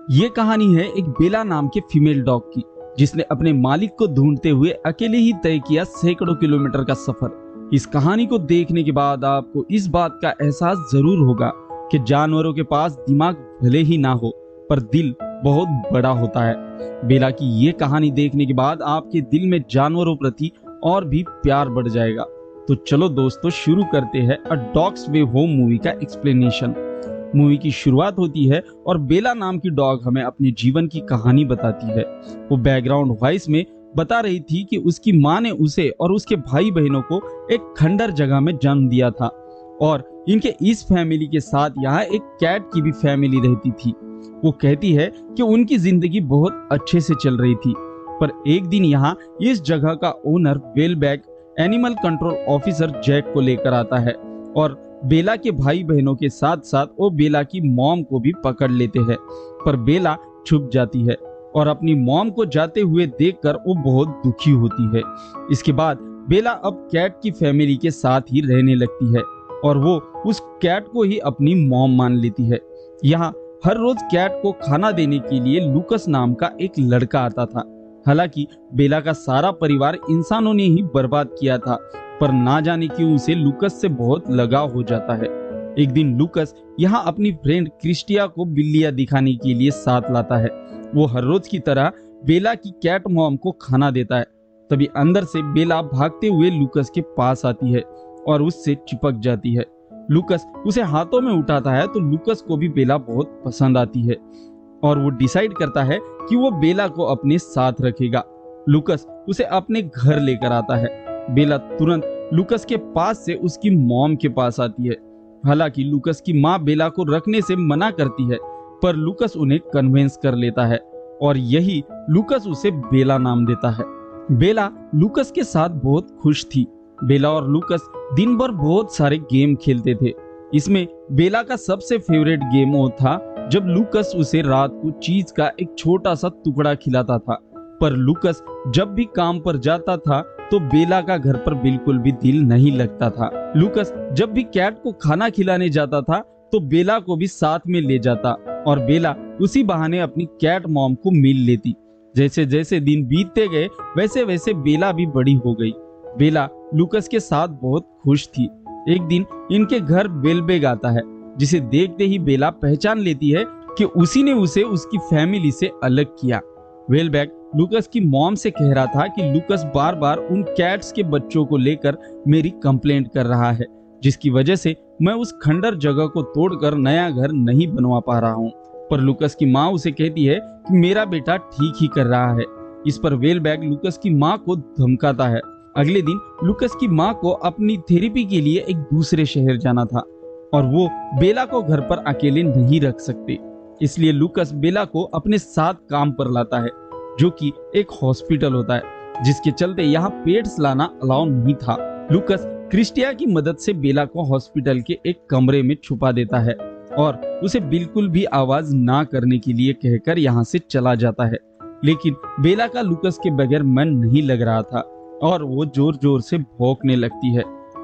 ये कहानी है एक बेला नाम के फीमेल डॉग की, जिसने अपने मालिक को ढूंढते हुए अकेले ही तय किया सैकड़ों किलोमीटर का सफर। इस कहानी को देखने के बाद आपको इस बात का एहसास जरूर होगा कि जानवरों के पास दिमाग भले ही ना हो, पर दिल बहुत बड़ा होता है। बेला की ये कहानी देखने के बाद आपके दिल में जानवरों प्रति और भी प्यार बढ़ जाएगा। तो चलो दोस्तों, शुरू करते हैं अ डॉग्स वे होम मूवी का एक्सप्लेनेशन। मूवी की शुरुआत होती है और बेला नाम की डॉग हमें अपने जीवन की कहानी बताती है। वो बैकग्राउंड वॉइस में बता रही थी कि उसकी माँ ने उसे और उसके भाई बहनों को एक खंडर जगह में जन्म दिया था और इनके इस फैमिली के साथ यहाँ एक कैट की भी फैमिली रहती थी। वो कहती है कि उनकी जिंदगी बहुत अच्छे से चल रही थी, पर एक दिन यहाँ इस जगह का ओनर वेलबैग एनिमल कंट्रोल ऑफिसर जैक को लेकर आता है और बेला के भाई बहनों के साथ साथ वो बेला की मॉम को भी पकड़ लेते हैं। पर बेला छुप जाती है और अपनी मॉम को जाते हुए देखकर वो बहुत दुखी होती है। इसके बाद बेला अब कैट की फैमिली के साथ ही रहने लगती है और वो उस कैट को ही अपनी मॉम मान लेती है। यहाँ हर रोज कैट को खाना देने के लिए लूकस नाम का एक लड़का आता था। हालांकि बेला का सारा परिवार इंसानों ने ही बर्बाद किया था, पर ना जाने क्यों उसे लूकस से बहुत लगाव हो जाता है। एक दिन लूकस यहाँ अपनी फ्रेंड क्रिस्टिया को बिल्लियां दिखाने के लिए साथ लाता है। वो हर रोज की तरह बेला की कैट मॉम को खाना देता है। तभी अंदर से बेला भागते हुए लूकस के पास आती है और उससे चिपक जाती है। लूकस उसे हाथों में उठाता है तो लूकस को भी बेला बहुत पसंद आती है और वो डिसाइड करता है कि वो बेला को अपने साथ रखेगा। लूकस उसे अपने घर लेकर आता है। बेला तुरंत लूकस के पास से उसकी मॉम के पास आती है। हालांकि लूकस की माँ बेला को रखने से मना करती है, पर लूकस उन्हें कन्विंस कर लेता है और यही लूकस उसे बेला नाम देता है। बेला लूकस के साथ बहुत खुश थी। बेला और लूकस दिन भर बहुत सारे गेम खेलते थे। इसमें बेला का सबसे फेवरेट गेम वो था जब लूकस उसे रात को चीज का एक छोटा सा टुकड़ा खिलाता था। पर लूकस जब भी काम पर जाता था तो बेला का घर पर बिल्कुल भी दिल नहीं लगता था। लूकस जब भी कैट को खाना खिलाने जाता था तो बेला को भी साथ में ले जाता और बेला उसी बहाने अपनी कैट मॉम को मिल लेती। जैसे जैसे दिन बीतते गए वैसे वैसे बेला भी बड़ी हो गई। बेला लूकस के साथ बहुत खुश थी। एक दिन इनके घर वेलबैग आता है, जिसे देखते ही बेला पहचान लेती है कि उसी ने उसे उसकी फैमिली से अलग किया। वेलबैग लूकस की मॉम से कह रहा था कि लूकस बार बार उन कैट्स के बच्चों को लेकर मेरी कंप्लेंट कर रहा है, जिसकी वजह से मैं उस खंडर जगह को तोड़कर नया घर नहीं बनवा पा रहा हूँ। पर लूकस की माँ उसे कहती है कि मेरा बेटा ठीक ही कर रहा है। इस पर वेलबैग लूकस की माँ को धमकाता है। अगले दिन लूकस की माँ को अपनी थेरेपी के लिए एक दूसरे शहर जाना था और वो बेला को घर पर अकेले नहीं रख सकते, इसलिए लूकस बेला को अपने साथ काम पर लाता है, जो कि एक हॉस्पिटल होता है, जिसके चलते यहाँ पेट्स लाना अलाउ नहीं था। लूकस क्रिस्टिया की मदद से बेला को हॉस्पिटल के एक कमरे में छुपा देता है और उसे बिल्कुल भी आवाज ना करने के लिए कहकर यहाँ से चला जाता है। लेकिन बेला का लूकस के बगैर मन नहीं लग रहा था और वो जोर जोर से भौंकने लगती है।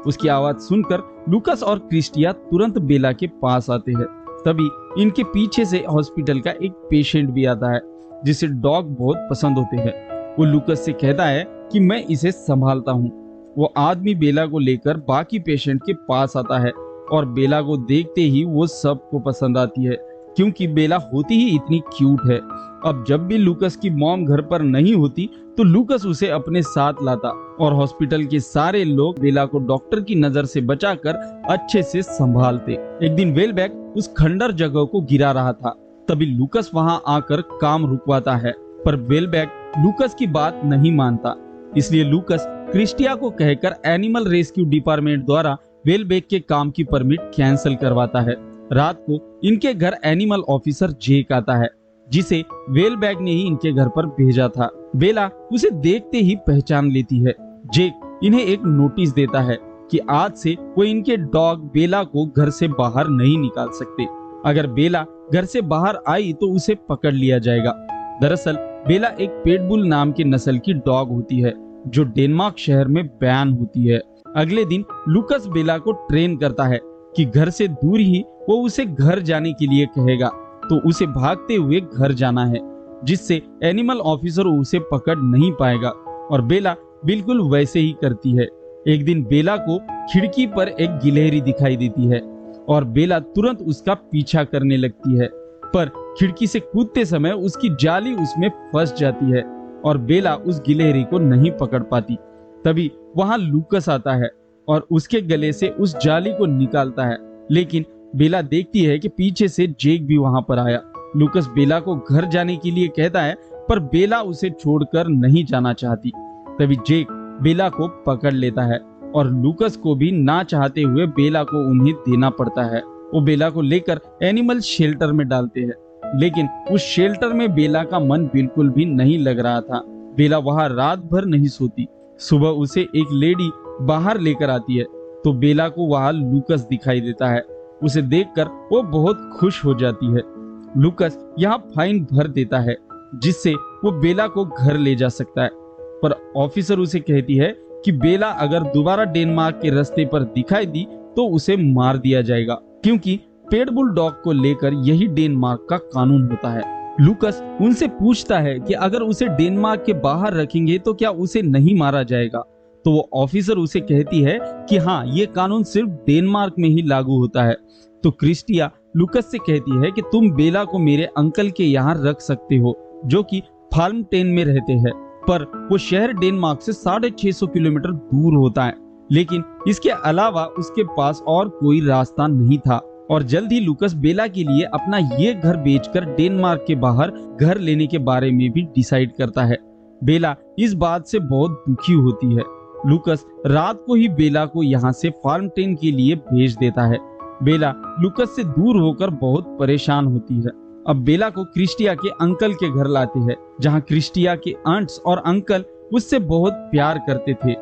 उसकी आवाज सुनकर लूकस और क्रिस्टिया तुरंत बेला के पास आते हैं। तभी इनके पीछे से हॉस्पिटल का एक पेशेंट भी आता है, जिसे डॉग बहुत पसंद होते हैं। वो लूकस से कहता है कि मैं इसे संभालता हूँ। वो आदमी बेला को लेकर बाकी पेशेंट के पास आता है और बेला को देखते ही वो सबको पसंद आती है, क्योंकि बेला होती ही इतनी क्यूट है। अब जब भी लूकस की मॉम घर पर नहीं होती तो लूकस उसे अपने साथ लाता और हॉस्पिटल के सारे लोग बेला को डॉक्टर की नजर से बचाकर अच्छे से संभालते। एक दिन वेलबैग उस खंडर जगह को गिरा रहा था, तभी लूकस वहां आकर काम रुकवाता है, पर वेलबैग लूकस की बात नहीं मानता। इसलिए लूकस क्रिस्टिया को कहकर एनिमल रेस्क्यू डिपार्टमेंट द्वारा वेलबैग के काम की परमिट कैंसिल करवाता है। रात को इनके घर एनिमल ऑफिसर जेक आता है, जिसे वेलबैग ने ही इनके घर पर भेजा था। बेला उसे देखते ही पहचान लेती है। जेक इन्हें एक नोटिस देता है कि आज से वो इनके डॉग बेला को घर से बाहर नहीं निकाल सकते। अगर बेला घर से बाहर आई तो उसे पकड़ लिया जाएगा। दरअसल बेला एक पेटबुल नाम की नस्ल की डॉग होती है, जो डेनमार्क शहर में बैन होती है। अगले दिन लूकस बेला को ट्रेन करता है कि घर से दूर ही वो उसे घर जाने के लिए कहेगा। तो उसे भागते हुए घर जाना है, जिससे एनिमल ऑफिसर उसे पकड़ नहीं पाएगा। और बेला बिल्कुल वैसे ही करती है। एक दिन बेला को खिड़की पर एक गिलहरी दिखाई देती है और बेला तुरंत उसका पीछा करने लगती है, पर खिड़की से कूदते समय उसकी जाली उसमें फंस जाती है और बेला उस गिलहरी को नहीं पकड़ पाती। तभी वहां लूकस आता है और उसके गले से उस जाली को निकालता है, लेकिन बेला देखती है कि पीछे से जेक भी वहां पर आया। लूकस बेला को घर जाने के लिए कहता है, पर बेला उसे छोड़कर नहीं जाना चाहती। तभी जेक बेला को पकड़ लेता है और लूकस को भी ना चाहते हुए बेला को उन्हें देना पड़ता है। वो बेला को लेकर एनिमल शेल्टर में डालते हैं, लेकिन उस शेल्टर में बेला का मन बिल्कुल भी नहीं लग रहा था। बेला वहां रात भर नहीं सोती। सुबह उसे एक लेडी बाहर लेकर आती है तो बेला को वहां लूकस दिखाई देता है। उसे देखकर वो बहुत खुश हो जाती है। लूकस यहाँ फाइन भर देता है, जिससे वो बेला को घर ले जा सकता है, पर ऑफिसर उसे कहती है कि बेला अगर दोबारा डेनमार्क के रास्ते पर दिखाई दी तो उसे मार दिया जाएगा, क्योंकि पेट बुल डॉग को लेकर यही डेनमार्क का कानून होता है। लूकस उनसे पूछता है कि अगर उसे डेनमार्क के बाहर रखेंगे तो क्या उसे नहीं मारा जाएगा, तो वो ऑफिसर उसे कहती है कि हाँ, ये कानून सिर्फ डेनमार्क में ही लागू होता है। तो क्रिस्टिया लूकस से कहती है कि तुम बेला को मेरे अंकल के यहाँ रख सकते हो, जो कि फार्मटेन में रहते हैं, पर वो शहर डेनमार्क से 650 किलोमीटर दूर होता है। लेकिन इसके अलावा उसके पास और कोई रास्ता नहीं था और जल्द ही लूकस बेला के लिए अपना ये घर बेचकर डेनमार्क के बाहर घर लेने के बारे में भी डिसाइड करता है। बेला इस बात से बहुत दुखी होती है। लूकस रात को ही बेला को यहाँ से फार्मटेन के लिए भेज देता है। बेला लूकस से दूर होकर बहुत परेशान होती है। अब बेला को क्रिस्टिया के अंकल के घर लाते हैं, जहाँ क्रिस्टिया के आंट्स और अंकल उससे बहुत प्यार करते थे,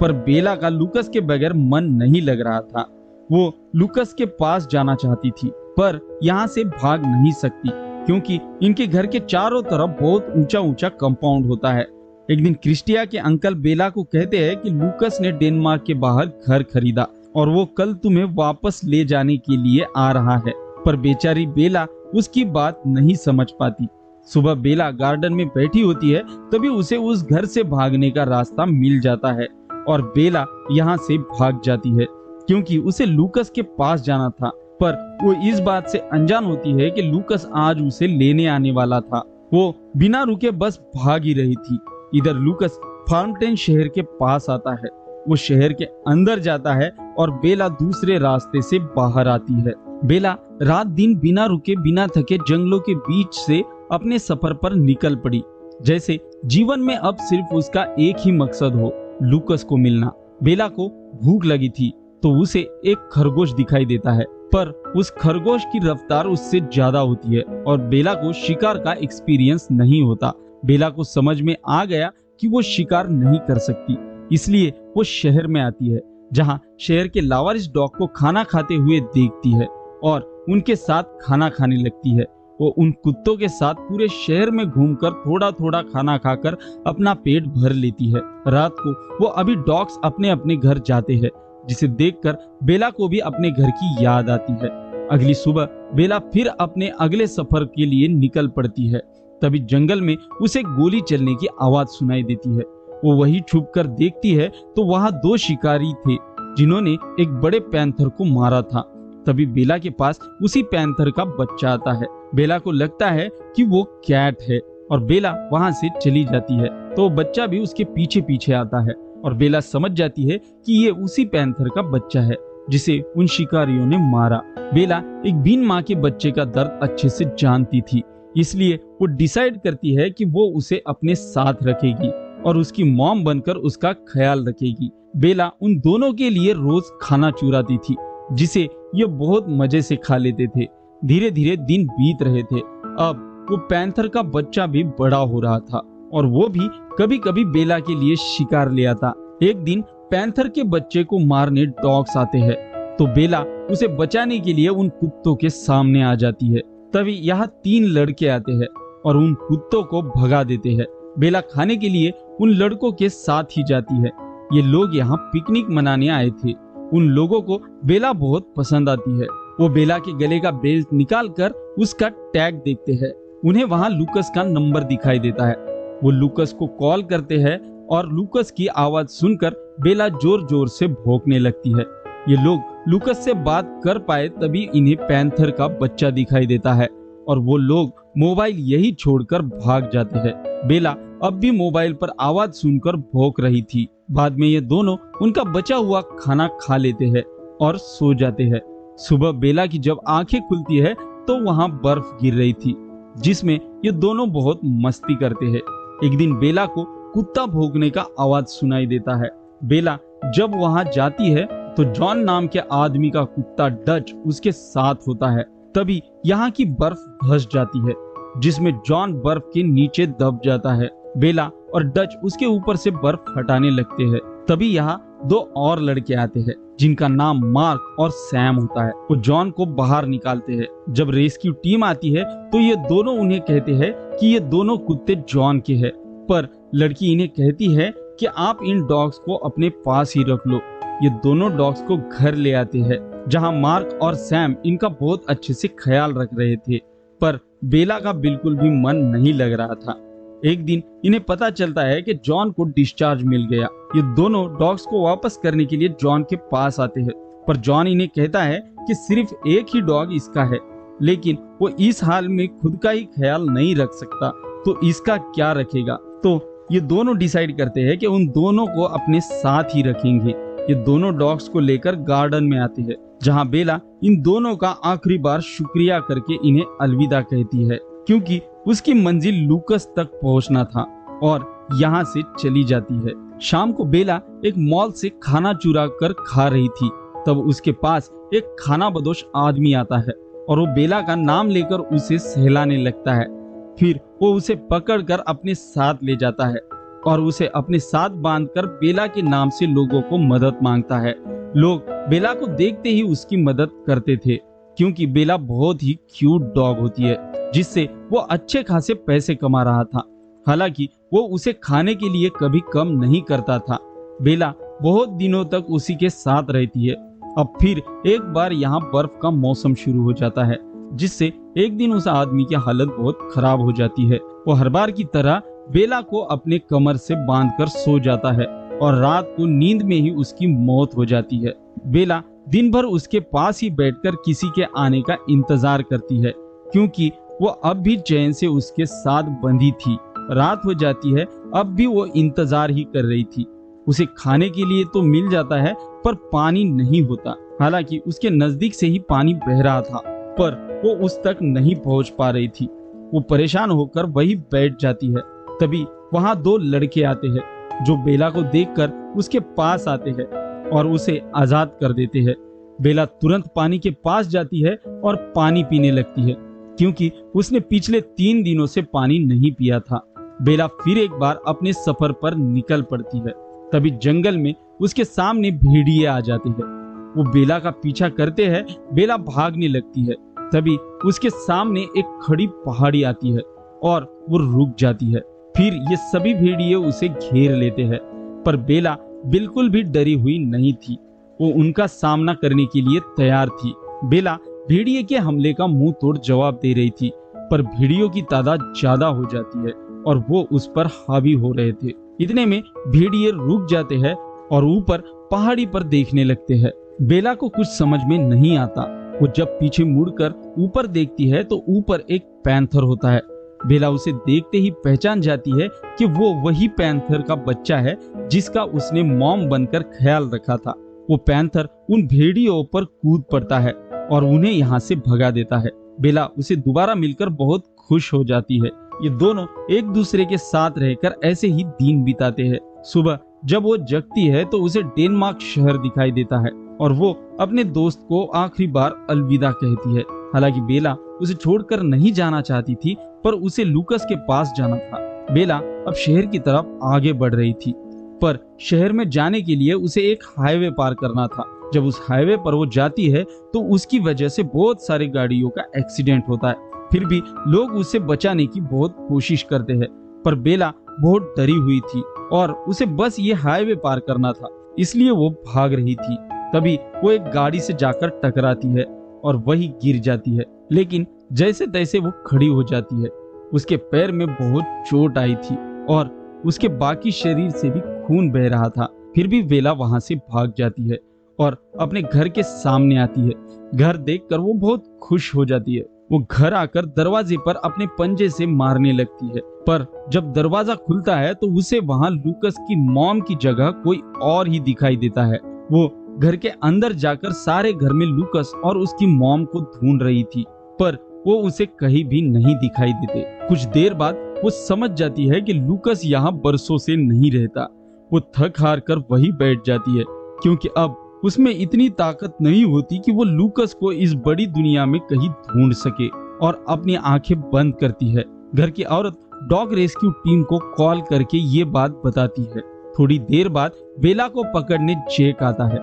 पर बेला का लूकस के बगैर मन नहीं लग रहा था। वो लूकस के पास जाना चाहती थी, पर यहाँ से भाग नहीं सकती, क्योंकि इनके घर के चारों तरफ बहुत ऊंचा ऊंचा कंपाउंड होता है। एक दिन क्रिस्टिया के अंकल बेला को कहते हैं कि लूकस ने डेनमार्क के बाहर घर खरीदा और वो कल तुम्हें वापस ले जाने के लिए आ रहा है, पर बेचारी बेला उसकी बात नहीं समझ पाती। सुबह बेला गार्डन में बैठी होती है, तभी उसे उस घर से भागने का रास्ता मिल जाता है और बेला यहाँ से भाग जाती है, क्योंकि उसे लूकस के पास जाना था, पर वो इस बात से अनजान होती है कि लूकस आज उसे लेने आने वाला था। वो बिना रुके बस भाग ही रही थी। इधर लूकस फार्मटेन शहर के पास आता है। वो शहर के अंदर जाता है और बेला दूसरे रास्ते से बाहर आती है। बेला रात दिन बिना रुके बिना थके जंगलों के बीच से अपने सफर पर निकल पड़ी, जैसे जीवन में अब सिर्फ उसका एक ही मकसद हो, लूकस को मिलना। बेला को भूख लगी थी तो उसे एक खरगोश दिखाई देता है, पर उस खरगोश की रफ्तार उससे ज्यादा होती है और बेला को शिकार का एक्सपीरियंस नहीं होता। बेला को समझ में आ गया कि वो शिकार नहीं कर सकती, इसलिए वो शहर में आती है, जहाँ शहर के लावारिस डॉग को खाना खाते हुए देखती है और उनके साथ खाना खाने लगती है। वो उन कुत्तों के साथ पूरे शहर में घूमकर थोड़ा थोड़ा खाना खाकर अपना पेट भर लेती है। रात को वो अभी डॉग्स अपने अपने घर जाते हैं, जिसे देखकर बेला को भी अपने घर की याद आती है। अगली सुबह बेला फिर अपने अगले सफर के लिए निकल पड़ती है। तभी जंगल में उसे गोली चलने की आवाज सुनाई देती है। वो वही छुपकर देखती है तो वहां दो शिकारी थे, जिन्होंने एक बड़े पैंथर को मारा था। तभी बेला के पास उसी पैंथर का बच्चा आता है। बेला को लगता है कि वो कैट है और बेला वहां से चली जाती है, तो बच्चा भी उसके पीछे पीछे आता है और बेला समझ जाती है कि ये उसी पैंथर का बच्चा है जिसे उन शिकारियों ने मारा। बेला एक बीन माँ के बच्चे का दर्द अच्छे से जानती थी, इसलिए वो डिसाइड करती है कि वो उसे अपने साथ रखेगी और उसकी मॉम बनकर उसका ख्याल रखेगी। बेला उन दोनों के लिए रोज खाना चुराती थी, जिसे ये बहुत मजे से खा लेते थे। धीरे धीरे दिन बीत रहे थे। अब वो पैंथर का बच्चा भी बड़ा हो रहा था और वो भी कभी कभी बेला के लिए शिकार ले आता। एक दिन पैंथर के बच्चे को मारने डॉग्स आते हैं, तो बेला उसे बचाने के लिए उन कुत्तों के सामने आ जाती है। तभी यहाँ 3 लड़के आते हैं और उन कुत्तों को भगा देते हैं। बेला खाने के लिए उन लड़कों के साथ ही जाती है। ये लोग यहाँ पिकनिक मनाने आए थे। उन लोगों को बेला बहुत पसंद आती है। वो बेला के गले का बेल्ट निकालकर उसका टैग देखते हैं। उन्हें वहां लूकस का नंबर दिखाई देता है। वो लूकस को कॉल करते हैं और लूकस की आवाज सुनकर बेला जोर जोर से भौंकने लगती है। ये लोग लूकस से बात कर पाए तभी इन्हें पैंथर का बच्चा दिखाई देता है और वो लोग मोबाइल यही छोड़कर भाग जाते हैं। बेला अब भी मोबाइल पर आवाज सुनकर भौंक रही थी। बाद में ये दोनों उनका बचा हुआ खाना खा लेते हैं और सो जाते हैं। सुबह बेला की जब आंखें खुलती है तो वहां बर्फ गिर रही थी जिसमें ये दोनों बहुत मस्ती करते हैं। एक दिन बेला को कुत्ता भौंकने का आवाज सुनाई देता है। बेला जब वहां जाती है तो जॉन नाम के आदमी का कुत्ता डच उसके साथ होता है। तभी यहाँ की बर्फ धंस जाती है जिसमें जॉन बर्फ के नीचे दब जाता है। बेला और डच उसके ऊपर से बर्फ हटाने लगते हैं। तभी यहाँ दो और लड़के आते हैं जिनका नाम मार्क और सैम होता है। वो जॉन को बाहर निकालते हैं। जब रेस्क्यू टीम आती है तो ये दोनों उन्हें कहते हैं कि ये दोनों कुत्ते जॉन के हैं, पर लड़की इन्हें कहती है कि आप इन डॉग्स को अपने पास ही रख लो। ये दोनों डॉग्स को घर ले आते हैं जहां मार्क और सैम इनका बहुत अच्छे से ख्याल रख रहे थे, पर बेला का बिल्कुल भी मन नहीं लग रहा था। एक दिन इन्हें पता चलता है कि जॉन को डिस्चार्ज मिल गया। ये दोनों डॉग्स को वापस करने के लिए जॉन के पास आते हैं, पर जॉन इन्हें कहता है कि सिर्फ एक ही डॉग इसका है, लेकिन वो इस हाल में खुद का ही ख्याल नहीं रख सकता तो इसका क्या रखेगा। तो ये दोनों डिसाइड करते हैं कि उन दोनों को अपने साथ ही रखेंगे। ये दोनों डॉग्स को लेकर गार्डन में आते हैं जहां बेला इन दोनों का आखिरी बार शुक्रिया करके इन्हें अलविदा कहती है, क्योंकि उसकी मंजिल लूकस तक पहुंचना था और यहाँ से चली जाती है। शाम को बेला एक मॉल से खाना चुरा कर खा रही थी। तब उसके पास एक खाना बदोश आदमी आता है और वो बेला का नाम लेकर उसे सहलाने लगता है। फिर वो उसे पकड़कर अपने साथ ले जाता है और उसे अपने साथ बांधकर बेला के नाम से लोगों को मदद मांगता है। लोग बेला को देखते ही उसकी मदद करते थे क्योंकि बेला बहुत ही क्यूट डॉग होती है जिससे वो अच्छे खासे पैसे कमा रहा था। हालांकि वो उसे खाने के लिए कभी कम नहीं करता था। बेला बहुत दिनों तक उसी के साथ रहती है। अब फिर एक बार यहाँ बर्फ का मौसम शुरू हो जाता है जिससे एक दिन उस आदमी की हालत बहुत खराब हो जाती है। वो हर बार की तरह बेला को अपने कमर से बांधकर सो जाता है और रात को नींद में ही उसकी मौत हो जाती है। बेला दिन भर उसके पास ही बैठकर किसी के आने का इंतजार करती है क्योंकि वो अब भी चैन से उसके साथ बंधी थी। रात हो जाती है, अब भी वो इंतजार ही कर रही थी। उसे खाने के लिए तो मिल जाता है पर पानी नहीं होता। हालांकि उसके नजदीक से ही पानी बह रहा था पर वो उस तक नहीं पहुंच पा रही थी। वो परेशान होकर वहीं बैठ जाती है। तभी वहां दो लड़के आते हैं जो बेला को देखकर उसके पास आते हैं और उसे आजाद कर देते हैं। बेला तुरंत पानी के पास जाती है और पानी पीने लगती है क्योंकि उसने पिछले 3 दिनों से पानी नहीं पिया था। बेला फिर एक बार अपने सफर पर निकल पड़ती है। तभी जंगल में उसके सामने भेड़िए आ जाते हैं। वो बेला का पीछा करते हैं। बेला भागने लगती है। तभी उसके सामने एक खड़ी पहाड़ी आती है और वो रुक जाती है। फिर ये सभी भेड़िए उसे घेर लेते हैं, पर बेला बिल्कुल भी डरी हुई नहीं थी। वो उनका सामना करने के लिए तैयार थी। बेला भेड़िए के हमले का मुंह तोड़ जवाब दे रही थी, पर भेड़ियों की तादाद ज्यादा हो जाती है और वो उस पर हावी हो रहे थे। इतने में भेड़िए रुक जाते हैं और ऊपर पहाड़ी पर देखने लगते हैं। बेला को कुछ समझ में नहीं आता। वो जब पीछे मुड़कर ऊपर देखती है तो ऊपर एक पैंथर होता है। बेला उसे देखते ही पहचान जाती है कि वो वही पैंथर का बच्चा है जिसका उसने मॉम बनकर ख्याल रखा था। वो पैंथर उन भेड़ियों पर कूद पड़ता है और उन्हें यहाँ से भगा देता है। बेला उसे दोबारा मिलकर बहुत खुश हो जाती है। ये दोनों एक दूसरे के साथ रहकर ऐसे ही दिन बिताते हैं। सुबह जब वो जगती है तो उसे डेनमार्क शहर दिखाई देता है और वो अपने दोस्त को आखिरी बार अलविदा कहती है। हालांकि बेला उसे छोड़कर नहीं जाना चाहती थी, पर उसे लूकस के पास जाना था। बेला अब शहर की तरफ आगे बढ़ रही थी, पर शहर में जाने के लिए उसे एक हाईवे पार करना था। जब उस हाईवे पर वो जाती है तो उसकी वजह से बहुत सारी गाड़ियों का एक्सीडेंट होता है। फिर भी लोग उसे बचाने की बहुत कोशिश करते हैं, पर बेला बहुत डरी हुई थी और उसे बस ये हाईवे पार करना था, इसलिए वो भाग रही थी। तभी वो एक गाड़ी से जाकर टकराती है और वही गिर जाती है। लेकिन जैसे तैसे वो खड़ी हो जाती है। उसके पैर में बहुत चोट आई थी और उसके बाकी शरीर से भी खून बह रहा था। फिर भी बेला वहां से भाग जाती है और अपने घर के सामने आती है। घर देखकर वो बहुत खुश हो जाती है। वो घर आकर दरवाजे पर अपने पंजे से मारने लगती है, पर जब दरवाजा खुलता है तो उसे वहां लूकस की मॉम की जगह कोई और ही दिखाई देता है। वो घर के अंदर जाकर सारे घर में लूकस और उसकी मॉम को ढूंढ रही थी, पर वो उसे कहीं भी नहीं दिखाई देते। कुछ देर बाद वो समझ जाती है कि लूकस यहाँ बरसों से नहीं रहता। वो थक हार कर वही बैठ जाती है, क्योंकि अब उसमें इतनी ताकत नहीं होती कि वो लूकस को इस बड़ी दुनिया में कहीं ढूंढ सके, और अपनी आंखें बंद करती है। घर की औरत डॉग रेस्क्यू टीम को कॉल करके ये बात बताती है। थोड़ी देर बाद बेला को पकड़ने जैक आता है।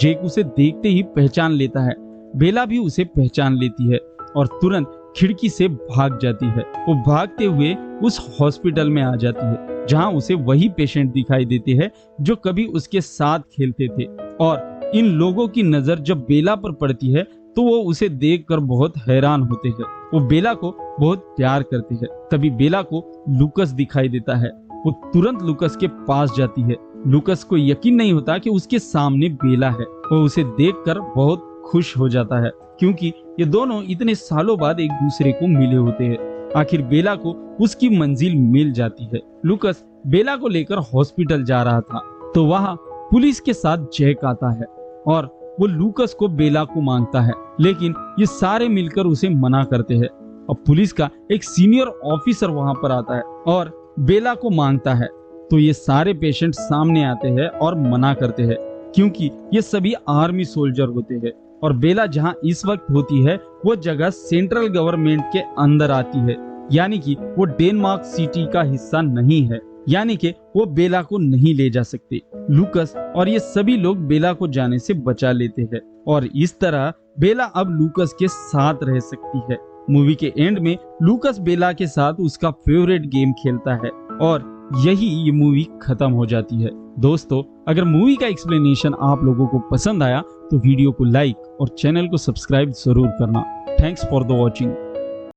जैक उसे देखते ही पहचान लेता है। बेला भी उसे पहचान लेती है और तुरंत खिड़की से भाग जाती है। वो भागते हुए उस हॉस्पिटल में आ जाती है, जहां उसे वही पेशेंट दिखाई देते हैं जो कभी उसके साथ खेलते थे। और इन लोगों की नजर जब बेला पर पड़ती है तो वो उसे देखकर बहुत हैरान होते हैं। वो बेला को बहुत प्यार करते हैं। तभी बेला को लूकस दिखाई देता है। वो तुरंत लूकस के पास जाती है। लूकस को यकीन नहीं होता कि उसके सामने बेला है। वो उसे देखकर बहुत खुश हो जाता है, क्योंकि ये दोनों इतने सालों बाद एक दूसरे को मिले होते हैं। आखिर बेला को उसकी मंजिल मिल जाती है। लूकस बेला को लेकर हॉस्पिटल जा रहा था तो वहां पुलिस के साथ जैक आता है और वो लूकस को बेला को मांगता है, लेकिन ये सारे मिलकर उसे मना करते हैं। अब पुलिस का एक सीनियर ऑफिसर वहां पर आता है और बेला को मांगता है, तो ये सारे पेशेंट सामने आते हैं और मना करते हैं, क्योंकि ये सभी आर्मी सोल्जर होते हैं और बेला जहां इस वक्त होती है वो जगह सेंट्रल गवर्नमेंट के अंदर आती है, यानी कि वो डेनमार्क सिटी का हिस्सा नहीं है, यानी कि वो बेला को नहीं ले जा सकते। लूकस और ये सभी लोग बेला को जाने से बचा लेते हैं और इस तरह बेला अब लूकस के साथ रह सकती है। मूवी के एंड में लूकस बेला के साथ उसका फेवरेट गेम खेलता है और यही ये मूवी खत्म हो जाती है। दोस्तों, अगर मूवी का एक्सप्लेनेशन आप लोगों को पसंद आया तो वीडियो को लाइक और चैनल को सब्सक्राइब जरूर करना। Thanks for the watching.